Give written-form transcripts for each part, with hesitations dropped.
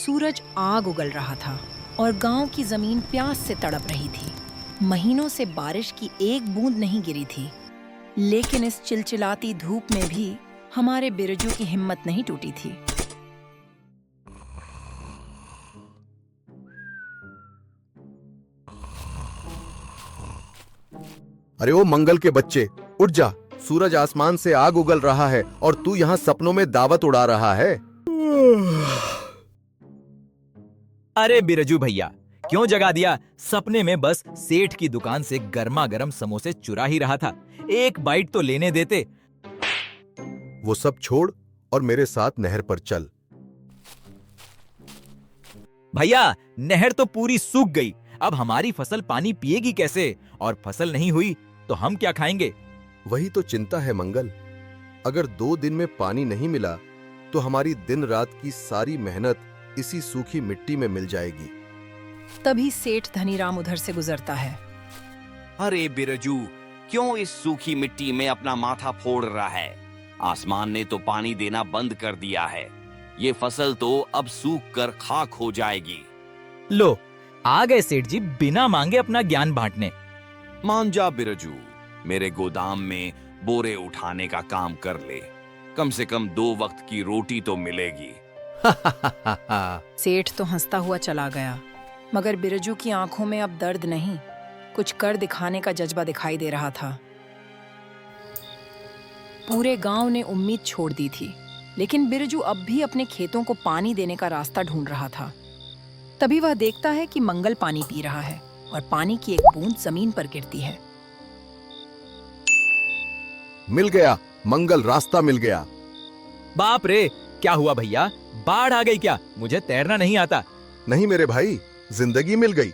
सूरज आग उगल रहा था और गांव की जमीन प्यास से तड़प रही थी। महीनों से बारिश की एक बूंद नहीं गिरी थी, लेकिन इस चिलचिलाती धूप में भी हमारे बिरजू की हिम्मत नहीं टूटी थी। अरे ओ मंगल के बच्चे, उठ जा। सूरज आसमान से आग उगल रहा है और तू यहाँ सपनों में दावत उड़ा रहा है। अरे बिरजू भैया, क्यों जगा दिया? सपने में बस सेठ की दुकान से गर्मा गर्म समोसे चुरा ही रहा था, एक बाइट तो लेने देते। वो सब छोड़ और मेरे साथ नहर पर चल। भैया, नहर तो पूरी सूख गई, अब हमारी फसल पानी पिएगी कैसे? और फसल नहीं हुई तो हम क्या खाएंगे? वही तो चिंता है मंगल। अगर 2 दिन में पानी नहीं मिला तो हमारी दिन रात की सारी मेहनत इसी सूखी मिट्टी में मिल जाएगी। तभी सेठ धनीराम उधर से गुजरता है। अरे बिरजू, क्यों इस सूखी मिट्टी में अपना माथा फोड़ रहा है? आसमान ने तो पानी देना बंद कर दिया है। ये फसल तो अब सूख कर खाक हो जाएगी। लो, आ गए सेठ जी बिना मांगे अपना ज्ञान बांटने। मान जा बिरजू, मेरे गोदाम में बोरे उठाने का काम कर ले। कम से कम 2 वक्त की रोटी तो मिलेगी। सेठ तो हंसता हुआ चला गया, मगर बिरजू की आंखों में अब दर्द नहीं, कुछ कर दिखाने का जज्बा दिखाई दे रहा था। पूरे गांव ने उम्मीद छोड़ दी थी, लेकिन बिरजू अब भी अपने खेतों को पानी देने का रास्ता ढूंढ रहा था। तभी वह देखता है कि मंगल पानी पी रहा है और पानी की एक बूंद जमीन पर गिरती है। मिल गया मंगल, रास्ता मिल गया। बाप रे, क्या हुआ भैया? बाढ़ आ गई क्या? मुझे तैरना नहीं आता। नहीं मेरे भाई, जिंदगी मिल गई।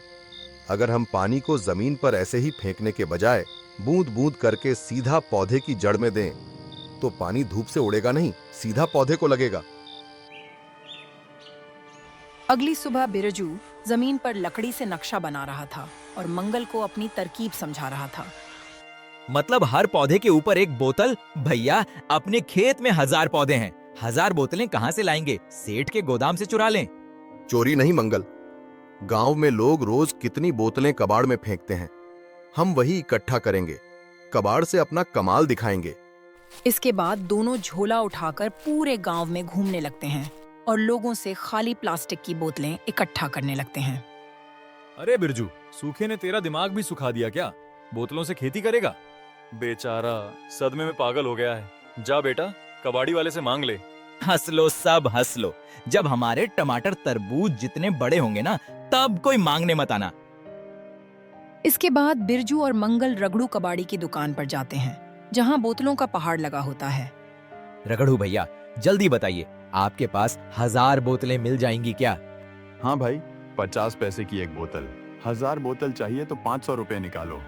अगर हम पानी को जमीन पर ऐसे ही फेंकने के बजाय बूंद बूंद करके सीधा पौधे की जड़ में दें, तो पानी धूप से उड़ेगा नहीं, सीधा पौधे को लगेगा। अगली सुबह बिरजू जमीन पर लकड़ी से नक्शा बना रहा था और मंगल को अपनी तरकीब समझा रहा था। मतलब हर पौधे के ऊपर एक बोतल? भैया, अपने खेत में 1000 पौधे हैं, 1000 बोतलें कहाँ से लाएंगे? सेठ के गोदाम से चुरा लें। चोरी नहीं मंगल, गांव में लोग रोज कितनी बोतलें कबाड़ में फेंकते हैं, हम वही इकट्ठा करेंगे, कबाड़ से अपना कमाल दिखाएंगे। इसके बाद दोनों झोला उठाकर पूरे गांव में घूमने लगते हैं और लोगों से खाली प्लास्टिक की बोतलें इकट्ठा करने लगते हैं। अरे बिरजू, सूखे ने तेरा दिमाग भी सुखा दिया क्या? बोतलों से खेती करेगा? बेचारा सदमे में पागल हो गया है। जा बेटा, कबाड़ी वाले से मांग ले। हंस लो, सब हंस लो। जब हमारे टमाटर तरबूज जितने बड़े होंगे ना, तब कोई मांगने मत आना। इसके बाद बिरजू और मंगल रगड़ू कबाड़ी की दुकान पर जाते हैं, जहां बोतलों का पहाड़ लगा होता है। रगड़ू भैया, जल्दी बताइए, आपके पास 1000 बोतलें मिल जाएंगी क्या? हाँ भाई, 50 पैसे की एक बोतल। 1000 बोतल चाहिए तो 500 रुपए निकालो।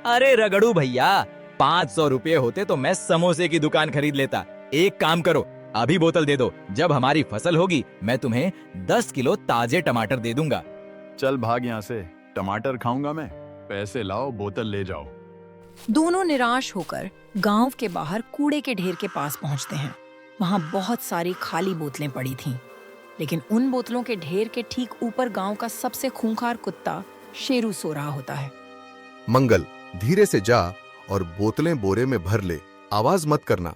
अरे रगड़ू भैया, 500 रुपये होते तो मैं समोसे की दुकान खरीद लेता। एक काम करो, अभी बोतल दे दो। जब हमारी फसल होगी मैं तुम्हें 10 किलो ताजे टमाटर दे दूंगा। चल भाग यहाँ से, टमाटर खाऊंगा मैं। पैसे लाओ, बोतल ले जाओ। दोनों निराश होकर गांव के बाहर कूड़े के ढेर के पास पहुंचते हैं। वहां बहुत सारी खाली बोतलें पड़ी थीं, लेकिन उन बोतलों के ढेर के ठीक ऊपर गांव का सबसे खूंखार कुत्ता शेरू सो रहा होता है। मंगल, धीरे से जा और बोतलें बोरे में भर ले, आवाज मत करना।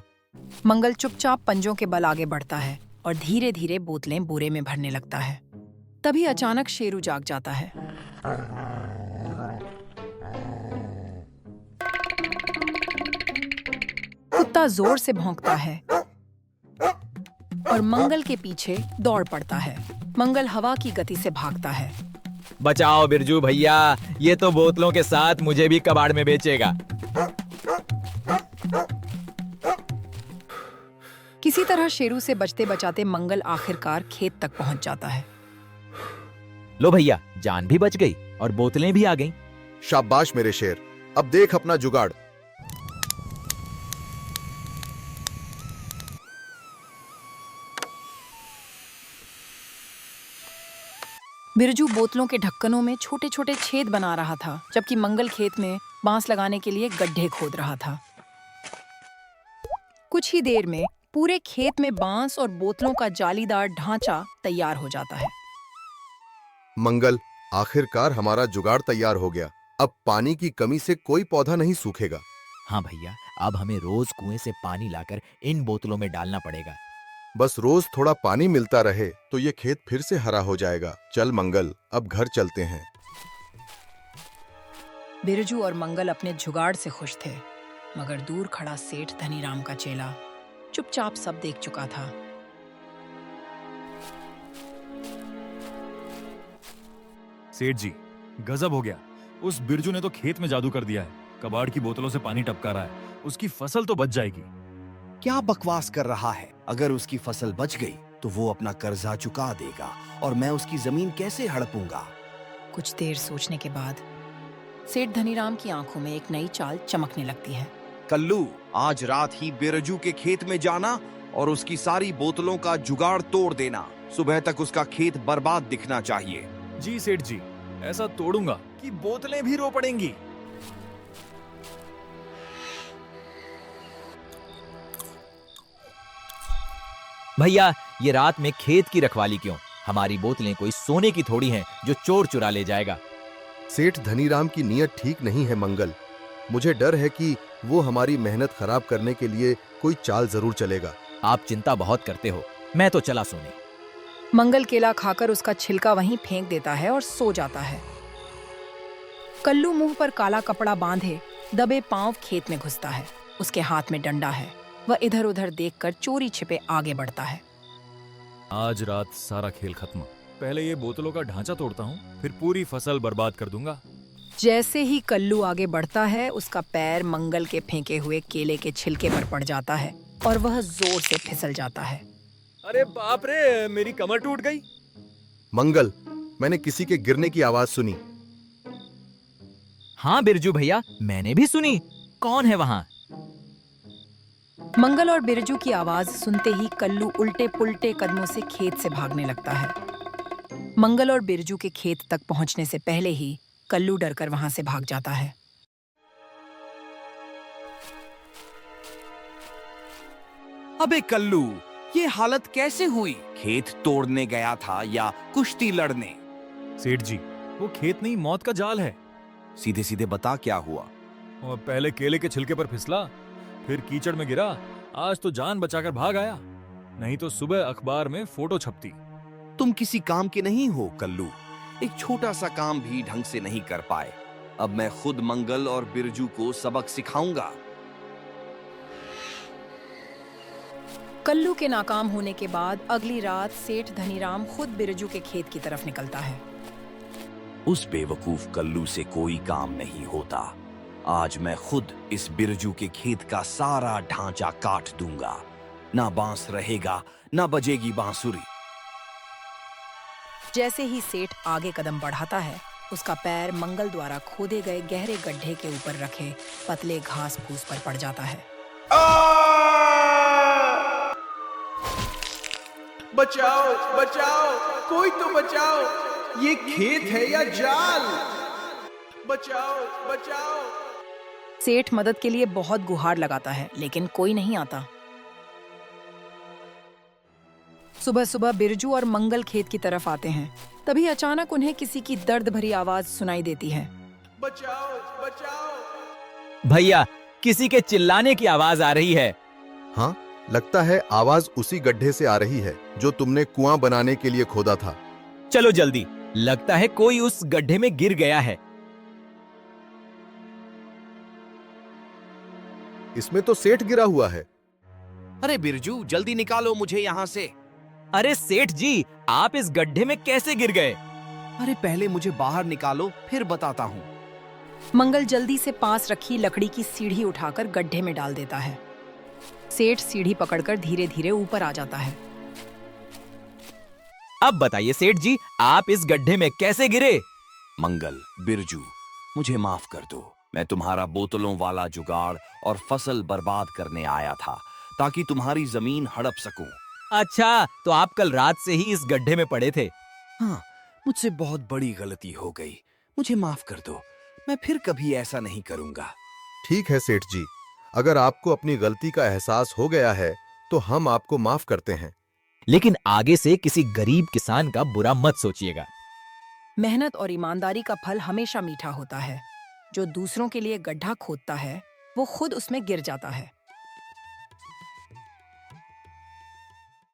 मंगल चुपचाप पंजों के बल आगे बढ़ता है और धीरे धीरे बोतलें बोरे में भरने लगता है। तभी अचानक शेरू जाग जाता है। कुत्ता जोर से भौंकता है और मंगल के पीछे दौड़ पड़ता है। मंगल हवा की गति से भागता है। बचाओ बिरजू भैया, ये तो बोतलों के साथ मुझे भी कबाड़ में बेचेगा। किसी तरह शेरू से बचते बचाते मंगल आखिरकार खेत तक पहुंच जाता है। लो भैया, जान भी बच गई और बोतलें भी आ गईं। शाबाश मेरे शेर, अब देख अपना जुगाड़। बिरजू बोतलों के ढक्कनों में छोटे छोटे छेद बना रहा था, जबकि मंगल खेत में बांस लगाने के लिए गड्ढे खोद रहा था। कुछ ही देर में पूरे खेत में बांस और बोतलों का जालीदार ढांचा तैयार हो जाता है। मंगल, आखिरकार हमारा जुगाड़ तैयार हो गया। अब पानी की कमी से कोई पौधा नहीं सूखेगा। हाँ भैया, अब हमें रोज कुएं से पानी लाकर इन बोतलों में डालना पड़ेगा। बस रोज थोड़ा पानी मिलता रहे तो ये खेत फिर से हरा हो जाएगा। चल मंगल, अब घर चलते हैं। बिरजू और मंगल अपने जुगाड़ से खुश थे, मगर दूर खड़ा सेठ धनीराम का चेला चुपचाप सब देख चुका था। सेठ जी, गजब हो गया। उस बिरजू ने तो खेत में जादू कर दिया है। कबाड़ की बोतलों से पानी टपका रहा है। उसकी फसल तो बच जाएगी। क्या बकवास कर रहा है? अगर उसकी फसल बच गई तो वो अपना कर्जा चुका देगा और मैं उसकी जमीन कैसे हड़पूंगा? कुछ देर सोचने के बाद सेठ धनीराम की आंखों में एक नई चाल चमकने लगती है। कल्लू, आज रात ही बिरजू के खेत में जाना और उसकी सारी बोतलों का जुगाड़ तोड़ देना। सुबह तक उसका खेत बर्बाद दिखना चाहिए। जी सेठ जी, ऐसा तोड़ूंगा कि बोतलें भी रो पड़ेंगी। भैया, ये रात में खेत की रखवाली क्यों? हमारी बोतलें कोई सोने की थोड़ी हैं जो चोर चुरा ले जाएगा। सेठ धनीराम की नीयत ठीक नहीं है मंगल। मुझे डर है कि वो हमारी मेहनत खराब करने के लिए कोई चाल जरूर चलेगा। आप चिंता बहुत करते हो, मैं तो चला सोने। मंगल केला खाकर उसका छिलका वहीं फेंक देता है और सो जाता है। कल्लू मुंह पर काला कपड़ा बांधे दबे पांव खेत में घुसता है। उसके हाथ में डंडा है। वह इधर उधर देखकर चोरी छिपे आगे बढ़ता है। आज रात सारा खेल खत्म। पहले ये बोतलों का ढांचा तोड़ता हूँ, फिर पूरी फसल बर्बाद कर दूंगा। जैसे ही कल्लू आगे बढ़ता है, उसका पैर मंगल के फेंके हुए केले के छिलके पर पड़ जाता है और वह जोर से फिसल जाता है। अरे बाप रे, मेरी कमर टूट गई। मंगल, मैंने किसी के गिरने की आवाज सुनी। हाँ बिरजू भैया, मैंने भी सुनी। कौन है वहाँ? मंगल और बिरजू की आवाज सुनते ही कल्लू उल्टे पुल्टे कदमों से खेत से भागने लगता है। मंगल और बिरजू के खेत तक पहुंचने से पहले ही कल्लू डरकर वहां से भाग जाता है। अबे कल्लू, ये हालत कैसे हुई? खेत तोड़ने गया था या कुश्ती लड़ने? सेठ जी, वो खेत नहीं, मौत का जाल है। सीधे सीधे बता, क्या हुआ? और पहले केले के छिलके पर फिसला, फिर कीचड़ में गिरा। आज तो जान बचाकर भाग आया, नहीं तो सुबह अखबार में फोटो छपती। तुम किसी काम के नहीं हो कल्लू। एक छोटा सा काम भी ढंग से नहीं कर पाए। अब मैं खुद मंगल और बिरजू को सबक सिखाऊंगा। कल्लू के नाकाम होने के बाद अगली रात सेठ धनीराम खुद बिरजू के खेत की तरफ निकलता है। उस बेवकूफ कल्लू से कोई काम नहीं होता। आज मैं खुद इस बिरजू के खेत का सारा ढांचा काट दूंगा। ना बांस रहेगा, ना बजेगी बांसुरी। जैसे ही सेठ आगे कदम बढ़ाता है, उसका पैर मंगल द्वारा खोदे गए गहरे गड्ढे के ऊपर रखे पतले घास फूस पर पड़ जाता है। बचाओ बचाओ, कोई तो बचाओ, ये खेत है या जाल? बचाओ बचाओ। सेठ मदद के लिए बहुत गुहार लगाता है, लेकिन कोई नहीं आता। सुबह सुबह बिरजू और मंगल खेत की तरफ आते हैं। तभी अचानक उन्हें किसी की दर्द भरी आवाज सुनाई देती है। बचाओ बचाओ। भैया, किसी के चिल्लाने की आवाज आ रही है। हाँ, लगता है आवाज उसी गड्ढे से आ रही है जो तुमने कुआं बनाने के लिए खोदा था। चलो जल्दी, लगता है कोई उस गड्ढे में गिर गया है। इसमें तो सेठ गिरा हुआ है। अरे बिरजू, जल्दी निकालो मुझे यहाँ से। अरे सेठ जी, आप इस गड्ढे में कैसे गिर गए? अरे पहले मुझे बाहर निकालो, फिर बताता हूँ। मंगल जल्दी से पास रखी लकड़ी की सीढ़ी उठाकर गड्ढे में डाल देता है। सेठ सीढ़ी पकड़कर धीरे धीरे ऊपर आ जाता है। अब बताइए सेठ जी, आप इस गड्ढे में कैसे गिरे? मंगल, बिरजू, मुझे माफ कर दो। मैं तुम्हारा बोतलों वाला जुगाड़ और फसल बर्बाद करने आया था ताकि तुम्हारी जमीन हड़प सकूं। अच्छा, तो आप कल रात से ही इस गड्ढे में पड़े थे? हाँ, मुझसे बहुत बड़ी गलती हो गई। मुझे माफ कर दो। मैं फिर कभी ऐसा नहीं करूंगा। ठीक है सेठ जी, अगर आपको अपनी गलती का एहसास हो गया है तो हम आपको माफ करते हैं। लेकिन आगे से किसी गरीब किसान का बुरा मत सोचिएगा। मेहनत और ईमानदारी का फल हमेशा मीठा होता है। जो दूसरों के लिए गड्ढा खोदता है वो खुद उसमें गिर जाता है।